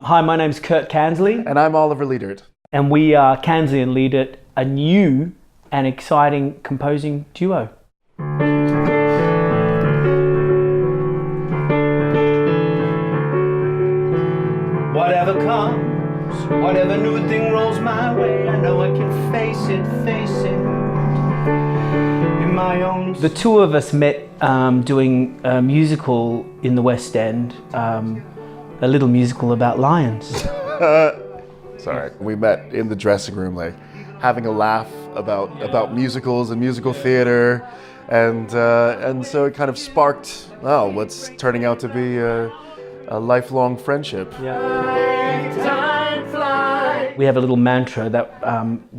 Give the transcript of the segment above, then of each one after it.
Hi, my name's Kurt Kansley, And I'm Oliver Lidert. and we are Kansley and Lidert, a new and exciting composing duo. Whatever comes, whatever new thing rolls my way, I know I can face it in my own. The two of us met doing a musical in the West End, a little musical about lions. Sorry. We met in the dressing room, like having a laugh about musicals and musical theater, and so it kind of sparked what's turning out to be a lifelong friendship. Yeah. We have a little mantra that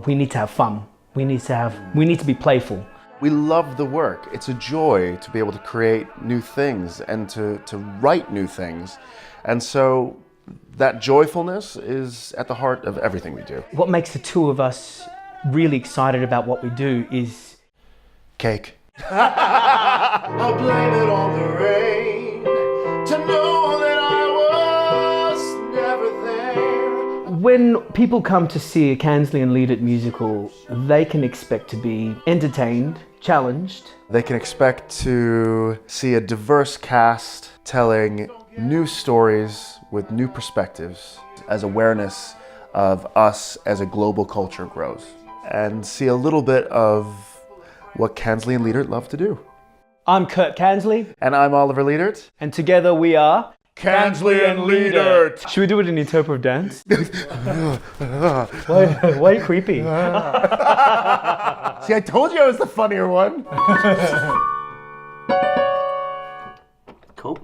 we need to have fun. We need to be playful. We love the work. It's a joy to be able to create new things and to write new things. And so that joyfulness is at the heart of everything we do. What makes the two of us really excited about what we do is Cake. I'll blame it on the rain to know that I was never there. when people come to see a Kansley and Lidert musical, they can expect to be entertained, challenged. They can expect to see a diverse cast telling new stories with new perspectives as awareness of us as a global culture grows, and see a little bit of what Kansley and Lidert love to do. I'm Kurt Kansley, And I'm Oliver Lidert. and together we are Kansley and Lidert. Should we do it in interpretive dance? Why are you creepy? See, I told you I was the funnier one. Cool.